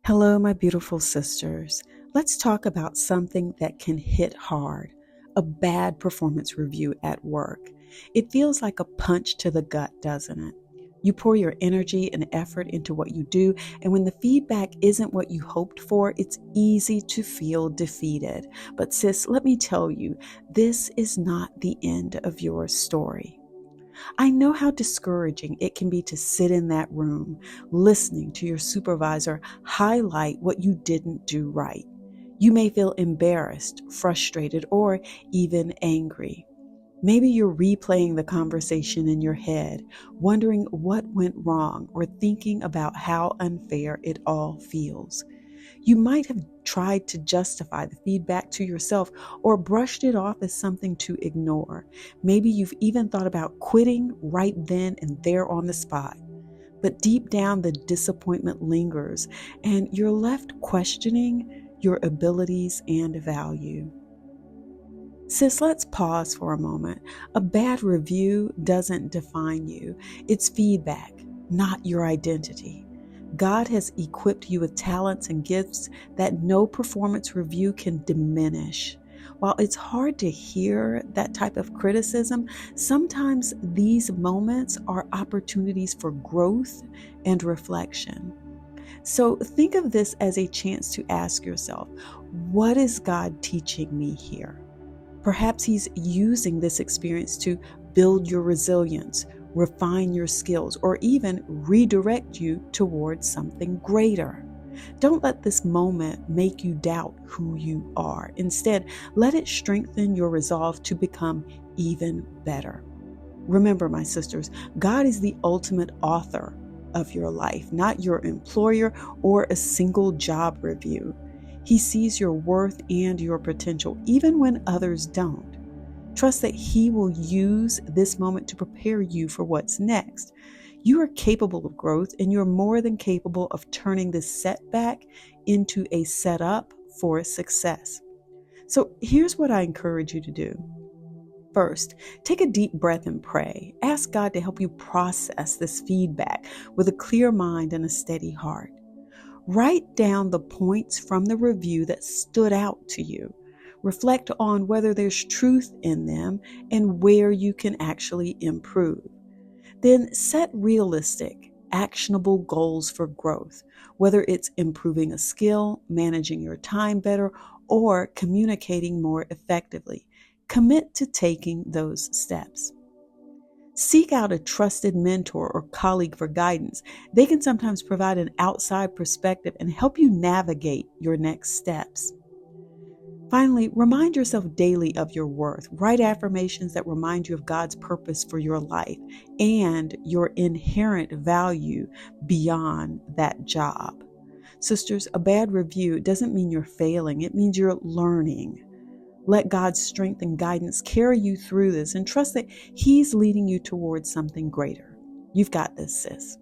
Hello, my beautiful sisters. Let's talk about something that can hit hard: a bad performance review at work. It feels like a punch to the gut, doesn't it? You pour your energy and effort into what you do, and when the feedback isn't what you hoped for, it's easy to feel defeated. But sis, let me tell you, this is not the end of your story. I know how discouraging it can be to sit in that room, listening to your supervisor highlight what you didn't do right. You may feel embarrassed, frustrated, or even angry. Maybe you're replaying the conversation in your head, wondering what went wrong, or thinking about how unfair it all feels. You might have tried to justify the feedback to yourself or brushed it off as something to ignore. Maybe you've even thought about quitting right then and there on the spot. But deep down, the disappointment lingers, and you're left questioning your abilities and value. Sis, let's pause for a moment. A bad review doesn't define you. It's feedback, not your identity. God has equipped you with talents and gifts that no performance review can diminish. While it's hard to hear that type of criticism, sometimes these moments are opportunities for growth and reflection. So think of this as a chance to ask yourself, what is God teaching me here? Perhaps He's using this experience to build your resilience, refine your skills, or even redirect you towards something greater. Don't let this moment make you doubt who you are. Instead, let it strengthen your resolve to become even better. Remember, my sisters, God is the ultimate author of your life, not your employer or a single job review. He sees your worth and your potential, even when others don't. Trust that He will use this moment to prepare you for what's next. You are capable of growth, and you're more than capable of turning this setback into a setup for success. So here's what I encourage you to do. First, take a deep breath and pray. Ask God to help you process this feedback with a clear mind and a steady heart. Write down the points from the review that stood out to you. Reflect on whether there's truth in them and where you can actually improve. Then set realistic, actionable goals for growth, whether it's improving a skill, managing your time better, or communicating more effectively. Commit to taking those steps. Seek out a trusted mentor or colleague for guidance. They can sometimes provide an outside perspective and help you navigate your next steps. Finally, remind yourself daily of your worth. Write affirmations that remind you of God's purpose for your life and your inherent value beyond that job. Sisters, a bad review doesn't mean you're failing. It means you're learning. Let God's strength and guidance carry you through this, and trust that He's leading you towards something greater. You've got this, sis.